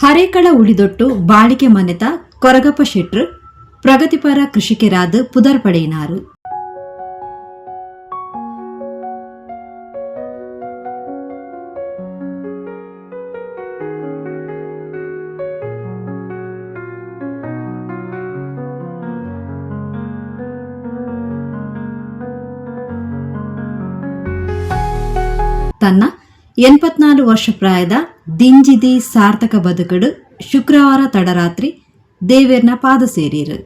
ಹರೇಕಳ ಉಳಿದೊಟ್ಟು ಬಾಳಿಕೆ ಮನೆತ ಕೊರಗಪ್ಪ ಶೆಟ್ರು ಪ್ರಗತಿಪರ ಕೃಷಿಕರಾದ ಪುದರ್ ಪಡೆಯಿನಾರು. ತನ್ನ 84 ವರ್ಷ ಪ್ರಾಯದ ದಿಂಜಿದಿ ಸಾರ್ಥಕ ಬದುಕಡು ಶುಕ್ರವಾರ ತಡರಾತ್ರಿ ದೇವೇರ್ನ ಪಾದ ಸೇರಿರು.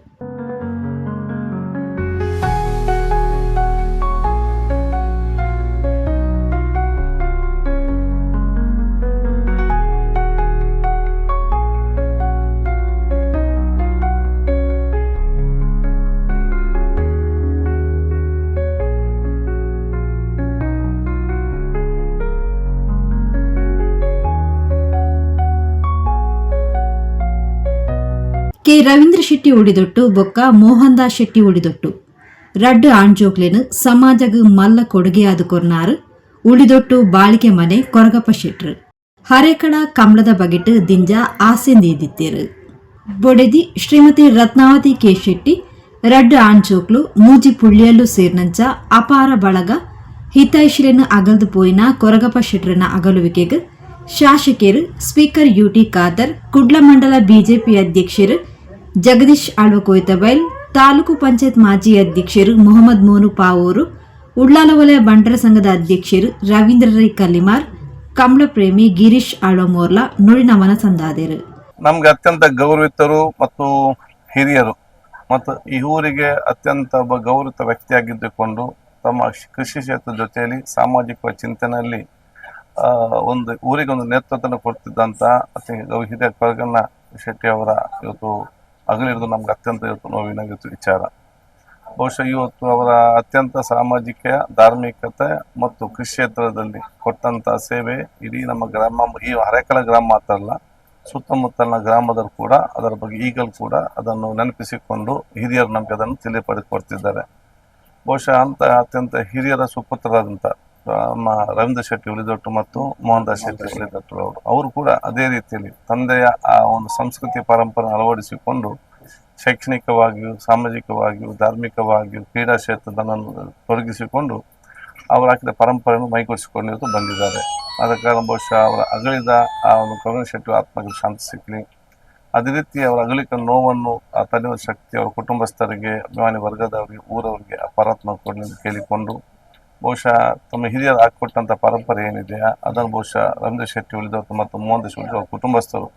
ಕೆ ರವೀಂದ್ರ ಶೆಟ್ಟಿ ಉಳಿದೊಟ್ಟು ಬೊಕ್ಕ ಮೋಹನ್ ದಾಸ್ ಶೆಟ್ಟಿ ಉಳಿದೊಟ್ಟು ರಡ್ಡು ಆಣ್ಜೋಕ್ಲೆನು ಸಮಾಜಗ್ ಮಲ್ಲ ಕೊಡುಗೆಯಾದ ಕೊರ್ನಾರು ಉಳಿದೊಟ್ಟು ಬಾಳಿಕೆ ಮನೆ ಕೊರಗಪ್ಪ ಶೆಟ್ರು. ಹರೇಕಳ ಕಮಲದ ಬಗೆಟ್ ದಿಂಜ ಆಸೆಂದಿದ್ದಿತ್ತೇರು. ಬೊಡೆದಿ ಶ್ರೀಮತಿ ರತ್ನಾವತಿ ಕೆ ಶೆಟ್ಟಿ ರಡ್ಡು ಆಣ್ಜೋಕ್ಲು ಮೂಜಿ ಪುಳ್ಳಿಯಲ್ಲೂ ಸೇರ್ನಂಚ ಅಪಾರ ಬಳಗ ಹಿತೈಷಿಲೆನು ಅಗಲ್ದು ಪೋಯಿನ ಕೊರಗಪ್ಪ ಶೆಟ್ರನ ಅಗಲುವಿಕೆಗ್ ಶಾಸಕರು ಸ್ಪೀಕರ್ ಯುಟಿ ಖಾದರ್, ಕುಡ್ಲ ಮಂಡಲ ಬಿಜೆಪಿ ಅಧ್ಯಕ್ಷರು ಜಗದೀಶ್ ಆಳ್ವಕೋಯ್ತಬೈಲ್, ತಾಲೂಕು ಪಂಚಾಯತ್ ಮಾಜಿ ಅಧ್ಯಕ್ಷರು ಮೊಹಮ್ಮದ್ ಮೋನು ಪಾವೂರು, ಉಳ್ಳಾಲ ವಲಯ ಬಂಟರ ಸಂಘದ ಅಧ್ಯಕ್ಷರು ರವೀಂದ್ರ ರೈ ಕಲ್ಲಿಮಾರ್, ಕಮಲ ಪ್ರೇಮಿ ಗಿರೀಶ್ ಆಳ್ವಮೋರ್ಲಾ ನುಡಿ ನಮನ ಸಂದಾದರು. ನಮ್ಗೆ ಅತ್ಯಂತ ಗೌರವಿತರು ಮತ್ತು ಹಿರಿಯರು ಮತ್ತು ಈ ಊರಿಗೆ ಅತ್ಯಂತ ಒಬ್ಬ ಗೌರವಿತ ವ್ಯಕ್ತಿಯಾಗಿದ್ದುಕೊಂಡು ತಮ್ಮ ಕೃಷಿ ಕ್ಷೇತ್ರದ ಜೊತೆಯಲ್ಲಿ ಸಾಮಾಜಿಕ ಚಿಂತನೆಯಲ್ಲಿ ಒಂದು ಊರಿಗೆ ಒಂದು ನೇತೃತ್ವ ಕೊಡ್ತಿದ್ದಂಥ ಹಿರಿಯ ಕೊರಗಣ್ಣ ಶೆಟ್ಟಿ ಅವರ ಇವತ್ತು ಅಗಲಿರೋದು ನಮ್ಗೆ ಅತ್ಯಂತ ಇವತ್ತು ನೋವಿನ ವಿಚಾರ. ಬಹುಶಃ ಇವತ್ತು ಅವರ ಅತ್ಯಂತ ಸಾಮಾಜಿಕ, ಧಾರ್ಮಿಕತೆ ಮತ್ತು ಕೃಷಿ ಕ್ಷೇತ್ರದಲ್ಲಿ ಕೊಟ್ಟಂತ ಸೇವೆ ಇಡೀ ನಮ್ಮ ಗ್ರಾಮ, ಈ ಹರೇಕಳ ಗ್ರಾಮ ಮಾತ್ರ ಅಲ್ಲ, ಸುತ್ತಮುತ್ತಲಿನ ಗ್ರಾಮದವರು ಕೂಡ ಅದರ ಬಗ್ಗೆ ಈಗಲೂ ಕೂಡ ಅದನ್ನು ನೆನಪಿಸಿಕೊಂಡು ಹಿರಿಯರು ನಮಗೆ ಅದನ್ನು ತಿಳಿಪಡಿಸಿಕೊಡ್ತಿದ್ದಾರೆ. ಬಹುಶಃ ಅಂತ ಅತ್ಯಂತ ಹಿರಿಯರ ಸುಪುತ್ರರಾದಂಥ ನಮ್ಮ ರವೀಂದ್ರ ಶೆಟ್ಟಿ ಉಳಿದೊಟ್ಟು ಮತ್ತು ಮೋಹನ್ ದಾಸ್ ಶೆಟ್ಟಿ ಉಳಿದೊಟ್ಟು ಅವರು ಕೂಡ ಅದೇ ರೀತಿಯಲ್ಲಿ ತಂದೆಯ ಆ ಒಂದು ಸಂಸ್ಕೃತಿ ಪರಂಪರೆ ಅಳವಡಿಸಿಕೊಂಡು ಶೈಕ್ಷಣಿಕವಾಗಿಯೂ, ಸಾಮಾಜಿಕವಾಗಿಯೂ, ಧಾರ್ಮಿಕವಾಗಿಯೂ, ಕ್ರೀಡಾ ಕ್ಷೇತ್ರದನ್ನು ತೊಡಗಿಸಿಕೊಂಡು ಅವರು ಹಾಕಿದ ಪರಂಪರೆಯನ್ನು ಮೈಗೂಡಿಸಿಕೊಂಡು ಬಂದಿದ್ದಾರೆ. ಆದ ಕಾರಣ ಬಹುಶಃ ಅವರ ಅಗಲಿದ ಆ ಒಂದು ಕೊರಗಣ್ಣ ಶೆಟ್ಟಿ ಆತ್ಮಕ್ಕೆ ಶಾಂತಿ ಸಿಕ್ಕಲಿ. ಅದೇ ರೀತಿ ಅವರ ಅಗಲಿಕ ನೋವನ್ನು ತಡೆಯುವ ಶಕ್ತಿ ಅವರ ಕುಟುಂಬಸ್ಥರಿಗೆ, ಅಭಿಮಾನಿ ವರ್ಗದವರಿಗೆ, ಊರವರಿಗೆ ಪರಾತ್ಮ ಕೊಡಲಿ ಎಂದು ಕೇಳಿಕೊಂಡು ಬಹುಶಃ ತಮ್ಮ ಹಿರಿಯರು ಹಾಕಿಕೊಟ್ಟಂಥ ಪರಂಪರೆ ಏನಿದೆಯಾ ಅದನ್ನು ಬಹುಶಃ ರವೀಂದ್ರ ಶೆಟ್ಟಿ ಉಳಿದವರು ಮತ್ತು ಮೋಹನ್ ದಾಸ್ ಉಳಿದವರ ಕುಟುಂಬಸ್ಥರು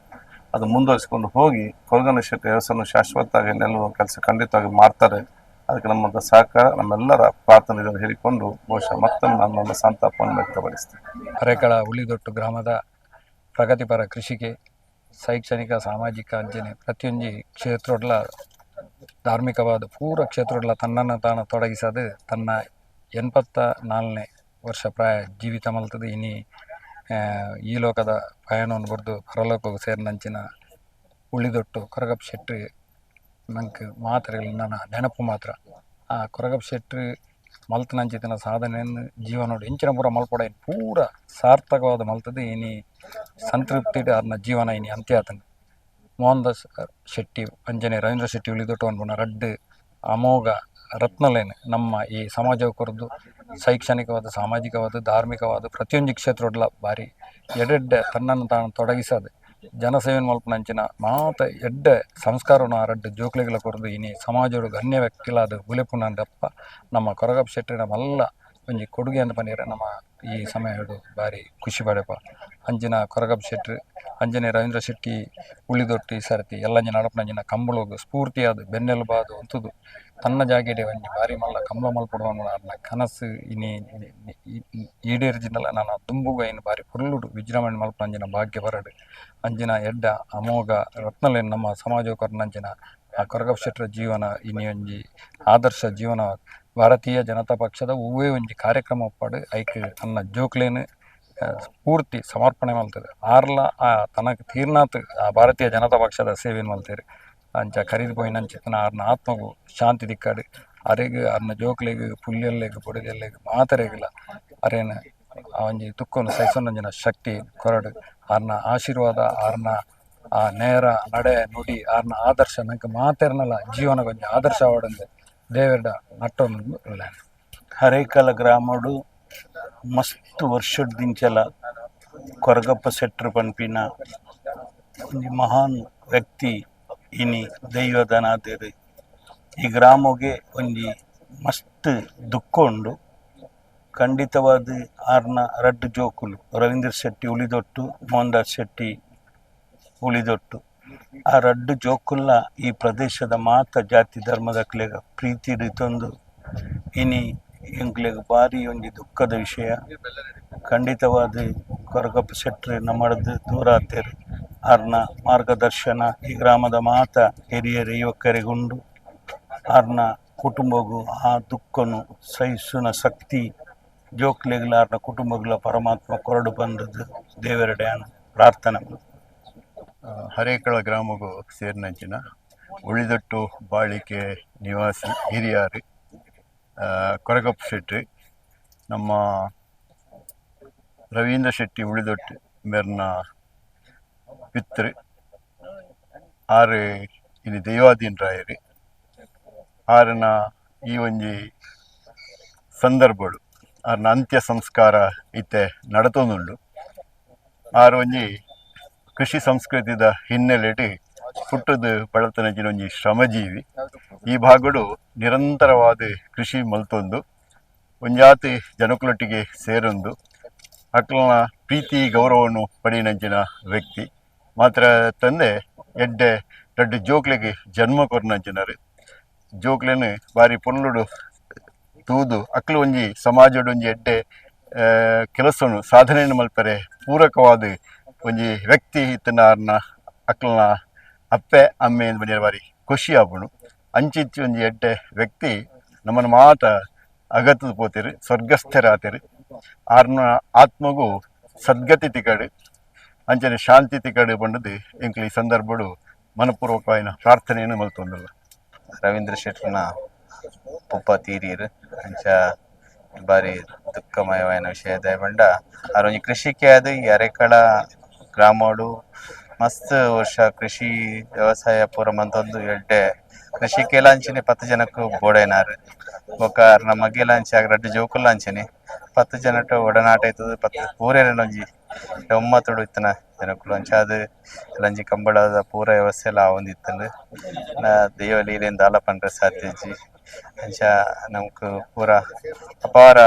ಅದು ಮುಂದುವರಿಸಿಕೊಂಡು ಹೋಗಿ ಕೊರಗಣ್ಣ ಶೆಟ್ಟಿ ಹೆಸರನ್ನು ಶಾಶ್ವತವಾಗಿ ನೆಲ್ಲುವ ಕೆಲಸ ಖಂಡಿತವಾಗಿ ಮಾಡ್ತಾರೆ. ಅದಕ್ಕೆ ನಮ್ಮಂಥ ಸಹಕಾರ, ನಮ್ಮೆಲ್ಲರ ಪ್ರಾರ್ಥನೆ ಇದನ್ನು ಹೇಳಿಕೊಂಡು ಬಹುಶಃ ಮತ್ತೊಮ್ಮೆ ನಾನು ನನ್ನ ಸಂತಾಪವನ್ನು ವ್ಯಕ್ತಪಡಿಸ್ತೇನೆ. ಹರೇಕಳ ಉಳಿದೊಟ್ಟು ಗ್ರಾಮದ ಪ್ರಗತಿಪರ ಕೃಷಿಗೆ ಶೈಕ್ಷಣಿಕ, ಸಾಮಾಜಿಕ ಅಂಚನೆ ಪ್ರತಿಯೊಂದು ಕ್ಷೇತ್ರಡ್ಲ ಧಾರ್ಮಿಕವಾದ ಪೂರ ಕ್ಷೇತ್ರಡ್ಲ ತನ್ನನ್ನು ತಾನು ತೊಡಗಿಸದು ತನ್ನ 84ನೇ ವರ್ಷ ಪ್ರಾಯ ಜೀವಿತ ಮಲ್ತದೆ. ಇನಿ ಈ ಲೋಕದ ಪಯಣವನ್ನು ಬರೆದು ಪರಲೋಕಕ್ಕೆ ಸೇರಿನಂಚಿನ ಉಳಿದೊಟ್ಟು ಕೊರಗಪ್ಪ ಶೆಟ್ಟಿ ನಂಗೆ ಮಾತ್ರೆಗಳು ನನ್ನ ನೆನಪು ಮಾತ್ರ. ಆ ಕೊರಗಪ್ಪ ಶೆಟ್ಟಿ ಮಲ್ತನಂಚಿತನ ಸಾಧನೆಯನ್ನು ಜೀವನೋಡು ಇಂಚಿನ ಪೂರ ಮಲ್ಪಡ ಪೂರ ಸಾರ್ಥಕವಾದ ಮಲ್ತದೆ. ಇನಿ ಸಂತೃಪ್ತಿ ಅವ್ರನ್ನ ಜೀವನ ಇನಿ ಅಂತ್ಯ ಆತನು. ಮೋಹನ್ ದಾಸ್ ಶೆಟ್ಟಿ ಅಂಜನೆ ರವೀಂದ್ರ ಶೆಟ್ಟಿ ಉಳಿದೊಟ್ಟು ಅನ್ಬೋಣ ರಡ್ಡು ಅಮೋಘ ರತ್ನಲೇನು ನಮ್ಮ ಈ ಸಮಾಜಕ್ಕೆ ಕೊರದು ಶೈಕ್ಷಣಿಕವಾದ, ಸಾಮಾಜಿಕವಾದ, ಧಾರ್ಮಿಕವಾದ ಪ್ರತಿಯೊಂದು ಕ್ಷೇತ್ರಡ್ಲ ಬಾರಿ ಎಡೆಡ್ಡೆ ತನ್ನನ್ನು ತಾನು ತೊಡಗಿಸದೆ ಜನಸೇವೆ ಮಲ್ಪನಂಚಿನ ಮಾತ ಎಡ್ಡೆ ಸಂಸ್ಕಾರವನ್ನು ಆ ರಡ್ಡು ಜೋಕ್ಲೆಗಳ ಕೊರದು ಇನಿ ಸಮಾಜದ ಗಣ್ಯ ವ್ಯಕ್ತಿಲಾದ ಗುಲೆಪುನಪ್ಪ ನಮ್ಮ ಕೊರಗಪ್ಪ ಶೆಟ್ಟಿನ ಮಲ್ಲ ಒಂಜಿ ಕೊಡುಗೆ ಅಂತ ಬಂದಿರ ನಮ್ಮ ಈ ಸಮಯ ಹಿಡು ಬಾರಿ ಖುಷಿ ಪಡೆಪ. ಅಂಜಿನ ಕೊರಗಪ್ಪ ಶೆಟ್ಟಿ ಅಂಜನೆ ರವೀಂದ್ರ ಶೆಟ್ಟಿ ಉಳಿದೊಟ್ಟು ಈ ಸರ್ತಿ ಎಲ್ಲಂಜಿನ ನಡಪನಂಜಿನ ಕಂಬಳೋಗು ಸ್ಫೂರ್ತಿಯಾದ ಬೆನ್ನೆಲುಬಾದು ಅಂತದು ತನ್ನ ಜಾಗೆಡೆ ಒಂಜಿ ಬಾರಿ ಮಲ್ಲ ಕಂಬಳ ಮಲ್ಪಡುವ ಅನ್ನ ಕನಸು ಇನಿ ಈಡೇರಿಜಿನಲ್ಲ ನಾನು ತುಂಬುಗ ಇನ್ನು ಬಾರಿ ಫುಲ್ಲು ವಿಜೃಂಭಣೆ ಮಲ್ಪನಂಜಿನ ಭಾಗ್ಯ ಬರಡು. ಅಂಜಿನ ಎಡ್ಡ ಅಮೋಘ ರತ್ನಲೇನು ನಮ್ಮ ಸಮಾಜಕರ್ನಂಚಿನ ಆ ಕೊರಗಪ್ಪ ಶೆಟ್ಟರ ಜೀವನ ಇನಿ ಒಂಜಿ ಆದರ್ಶ ಜೀವನ. ಭಾರತೀಯ ಜನತಾ ಪಕ್ಷದ ಹೂವೇ ಒಂಜಿ ಕಾರ್ಯಕ್ರಮ ಒಪ್ಪಾಡು ಐಕ್ ತನ್ನ ಜೋಕ್ಲೇನು ಪೂರ್ತಿ ಸಮರ್ಪಣೆ ಮಲ್ತದೆ. ಆರ್ಲ ಆ ತನಕ ತೀರ್ನಾತ್ ಆ ಭಾರತೀಯ ಜನತಾ ಪಕ್ಷದ ಸೇವೆಯನ್ನು ಮಲ್ತೇರಿ ಅಂಚ ಕರೀದು ಪೋಯಿನಂಚಿತನ ಆರ್ನ ಆತ್ಮಗೂ ಶಾಂತಿ ದಿಕ್ಕಾಡು. ಅರೆಗೆ ಅರ್ನ ಜೋಕ್ಲೆಗ್ ಪುಲ್ಯಲ್ಲೆಗ್ ಬುಡದೆಲ್ಲೆಗ್ ಮಾತರೆಗಿಲ್ಲ ಅರೇನ ಒಂಜಿ ತುಕ್ಕೊಂಡು ಸೈಸೊಂದಂಜಿನ ಶಕ್ತಿ ಕೊರಡು. ಆರ್ನ ಆಶೀರ್ವಾದ, ಆರ್ನ ಆ ನೇರ ನಡೆ ನುಡಿ ಆರ್ನ ಆದರ್ಶ ನಂಗೆ ಮಾತೆರ್ನಲ ಜೀವನ ಕೊಂಚ ಆದರ್ಶ ಆವಡಂದು ದೇವರ ನಟ್ಟೊಂದು ಇಲ್ಲ. ಹರೇಕಲ ಗ್ರಾಮಡು ಮಸ್ತ್ ವರ್ಷದಿಂಚಲ ಕೊರಗಪ್ಪ ಶೆಟ್ರು ಪನ್ಪಿನ ಒಂಜಿ ಮಹಾನ್ ವ್ಯಕ್ತಿ ಇನಿ ದೈವದನಾದೆರ್. ಈ ಗ್ರಾಮಗೆ ಒಂಜಿ ಮಸ್ತ್ ದುಃಖ ಉಂಡು. ಖಂಡಿತವಾದ ಆರ್ನ ರಡ್ಡು ಜೋಕುಲು ರವೀಂದ್ರ ಶೆಟ್ಟಿ ಉಳಿದೊಟ್ಟು, ಮೋಹನ್ ದಾಸ್ ಶೆಟ್ಟಿ ಉಳಿದೊಟ್ಟು, ಆ ರಡ್ಡು ಜೋಕುಲ್ಲ ಈ ಪ್ರದೇಶದ ಮಾತ ಜಾತಿ ಧರ್ಮದಕ್ಲೆಗ ಪ್ರೀತಿ ಹಿಡಿತೊಂದು ಇನಿ ಎಂಕ್ಲೆಗ್ ಭಾರಿ ಒಂಜಿ ದುಃಖದ ವಿಷಯ. ಖಂಡಿತವಾದ ಕೊರಗಪ್ಪ ಶೆಟ್ರು ನಮ್ಮಡ್ದು ದೂರ ಆತೇರು. ಆರ್ನ ಮಾರ್ಗದರ್ಶನ ಈ ಗ್ರಾಮದ ಮಾತ ಹಿರಿಯರು ಯುವಕರಿಗುಂಡು. ಆರ್ನ ಕುಟುಂಬಗೂ ಆ ದುಃಖನು ಸಹಿಸುನ ಶಕ್ತಿ ಜೋಕ್ಲೆಗ್ಲ ಆರ್ನ ಕುಟುಂಬಗಳ ಪರಮಾತ್ಮ ಕೊರಡು ಬಂದದ್ದು ದೇವರಡೆ ಪ್ರಾರ್ಥನೆ. ಹರೇಕಳ ಗ್ರಾಮಗೂ ಸೇರಿನಂಚಿನ ಉಳಿದೊಟ್ಟು ಬಾಳಿಕೆ ನಿವಾಸಿ ಹಿರಿಯಾರು ಕೊರಗಪ್ಪ ಶೆಟ್ಟಿ ನಮ್ಮ ರವೀಂದ್ರ ಶೆಟ್ಟಿ ಉಳಿದೊಟ್ಟು ಮೇರ್ನ ಪಿತೃ ಆರು ಇಲ್ಲಿ ದೈವಾಧೀನರಾಯರು. ಆರನ ಈ ಒಂಜಿ ಸಂದರ್ಭಗಳು ಆರ್ನ ಅಂತ್ಯ ಸಂಸ್ಕಾರ ಇತ್ತೆ ನಡತೊಂದುಂಡು. ಆರು ಒಂಜಿ ಕೃಷಿ ಸಂಸ್ಕೃತಿದ ಹಿನ್ನೆಲೆಡ್ ಹುಟ್ಟುದು ಬಳತನಜಿನ ಒಂಜಿ ಶ್ರಮಜೀವಿ. ಈ ಭಾಗಡು ನಿರಂತರವಾದ ಕೃಷಿ ಮಲ್ತೊಂದು ಒಂಜಾತಿ ಜನಕುಲೊಟ್ಟಿಗೆ ಸೇರೊಂದು ಅಕ್ಲನ ಪ್ರೀತಿ ಗೌರವವನ್ನು ಪಡೆಯನಂಚಿನ ವ್ಯಕ್ತಿ ಮಾತ್ರ ತಂದೆ ಎಡ್ಡೆ ದೊಡ್ಡ ಜೋಕ್ಲೆಗೆ ಜನ್ಮ ಕೊರ್ನಂಚಿನರು. ಜೋಕ್ಲೆನು ಬಾರಿ ಪೊಲ್ಲುಡು ತೂದು ಅಕ್ಲು ಒಂಜಿ ಸಮಾಜಡು ಒಂಜಿ ಎಡ್ಡೆ ಕೆಲಸನು ಸಾಧನೆಯನ್ನು ಮಲ್ಪರೆ ಪೂರಕವಾದ ಒಂಜಿ ವ್ಯಕ್ತಿ ಇತ್ತನ ಆರ್ನ ಅಕ್ಲನ ಅಪ್ಪೆ ಅಮ್ಮೆ ಎಂದು ಬಂದಿರ ಬಾರಿ ಖುಷಿ ಆಪುಂಡು. ಅಂಚಿಚ್ಚಿ ಒಂಜಿ ಎಡ್ಡೆ ವ್ಯಕ್ತಿ ನಮ್ಮನ್ನು ಮಾತ ಅಗತದ ಪೋತೆರು ಸ್ವರ್ಗಸ್ಥರಾತೆರು. ಆರ್ನ ಆತ್ಮಗೂ ಸದ್ಗತಿ ತಿಕಡು ಅಂಚನೆ ಶಾಂತಿ ತಿಕಡು ಬಂಡದು ಎಂಕ್ಲು ಈ ಸಂದರ್ಭಡು ಮನಪೂರ್ವಕವಾಯಿನ ಪ್ರಾರ್ಥನೆಯನ್ನು ಮಲ್ತೊಂದಲ್ಲ. ರವೀಂದ್ರ ಶೆಟ್ರನ ಪುಪ್ಪ ತೀರೀರು ಅಂಚ ಬಾರಿ ದುಃಖಮಯವಾದ ವಿಷಯ ಬಂಡ ಅರೊಂಜಿ ಕೃಷಿಕೆ ಅದು ಈ ಅರೆಕಳ ಗ್ರಾಮಡು ಮಸ್ತ್ ವರ್ಷ ಕೃಷಿ ವ್ಯವಸಾಯ ಪೂರ ಮಂತೊಂದು ಎಡ್ಡೆ ಕೃಷಿಕೆಲ ಅಂಚನೆ 10 ಜನಕ್ಕೂ ಬೋಡೇನಾರು ಬೊಕ ನಮ್ಮ ಮಗ್ಗೆಲ ಅಂಚೆ ಆಗ ರಡ್ಡು ಜೋಕುಲ್ಲ ಅಂಚನೆ 10 ಜನಟ್ಟು ಒಡನಾಟ ಇತ್ತದು 10 ಪೂರೇನೊಂಜಿ 9 ಇತ್ತನ ಜನಕ್ಕುಲು ಅಂಚ ಅದು ಲಂಜಿ ಕಂಬಳದ ಪೂರ ವ್ಯವಸ್ಥೆ ಎಲ್ಲ ಆವೊಂದಿತ್ತಲು ದೈವ ಲೀಲೆಯಿಂದ ಆಲ ಪಂಡ್ರೆ ಸಾಧ್ಯಜಿ ಅಂಚ ನಮ್ಕ್ ಪೂರ ಅಪಾರ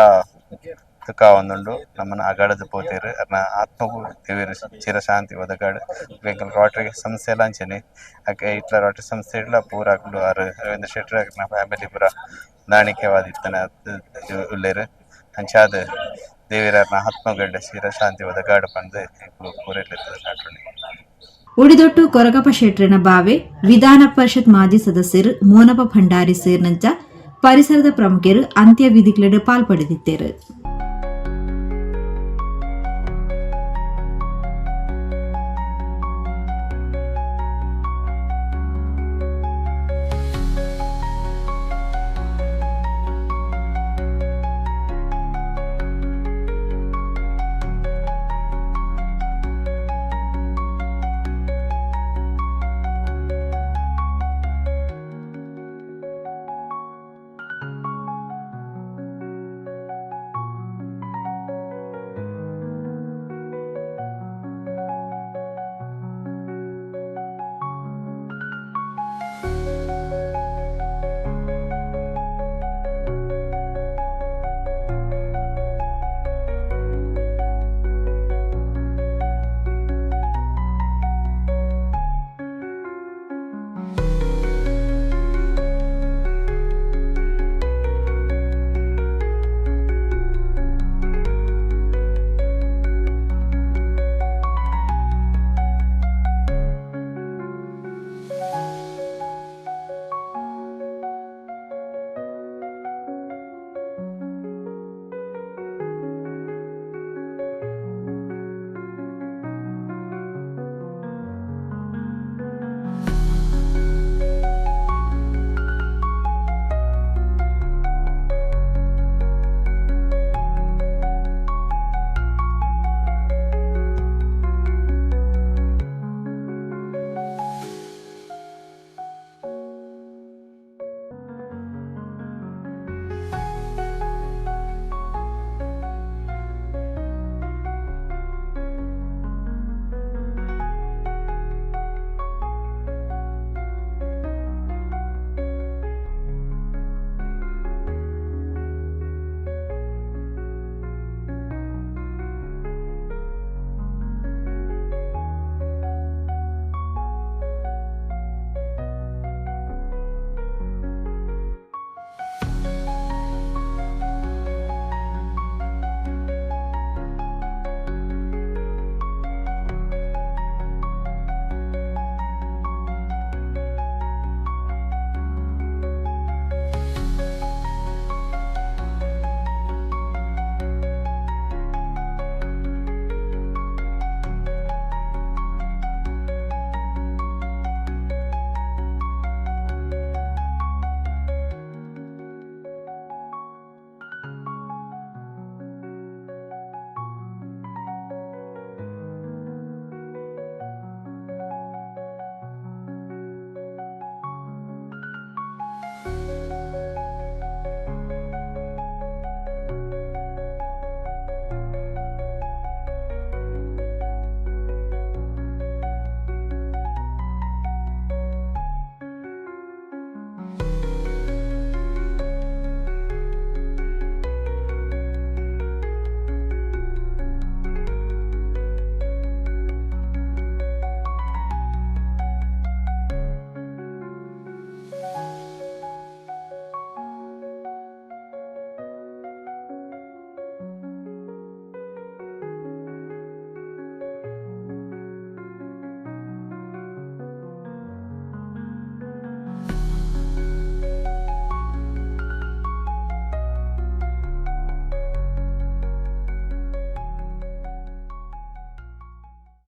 ದುಃಖ ಒಂದುಂಡು ನಮ್ಮನ್ನ ಅಗಾಡದು ಪೋತೇರು ಅರ್ನ ಆತ್ಮಗೂ ದೇವರು ಚಿರಶಾಂತಿ ಒದಗಾಡು ಬೆಂಕಲ್ ರಾಟ್ರಿ ಸಂಸ್ಥೆ ಎಲ್ಲ ಅಂಚನೆ ಅಕ್ಕೆ ಇಟ್ಲ ರಾಟ್ರಿ ಸಂಸ್ಥೆ ಇಡ್ಲ ಪೂರ ಆಗ್ಲು ಆರು ರವೀಂದ್ರ ಶೆಟ್ಟಿ ನಮ್ಮ ಫ್ಯಾಮಿಲಿ ಪೂರ ನಾಣಿಕೆವಾದಿತ್ತನ ಉಳ್ಳೇರು ಅಂಚಾದ ದೇವರನ್ನ ಆತ್ಮಗಡ್ಡೆ ಚಿರಶಾಂತಿ ಒದಗಾಡು ಪಂದು ಪೂರೈಲಿರ್ತದೆ ನಾಟುಣಿ. ಉಳಿದೊಟ್ಟು ಕೊರಗಪ್ಪ ಶೆಟ್ರನ ಬಾವೆ ವಿಧಾನ ಪರಿಷತ್ ಮಾಜಿ ಸದಸ್ಯರು ಮೋನಪ್ಪ ಭಂಡಾರಿ ಸೇರ್ನಂಚ ಪರಿಸರದ ಪ್ರಮುಖರು ಅಂತ್ಯವಿಧಿಗಳಡೆ ಪಾಲ್ಪಡೆದಿದ್ದರು.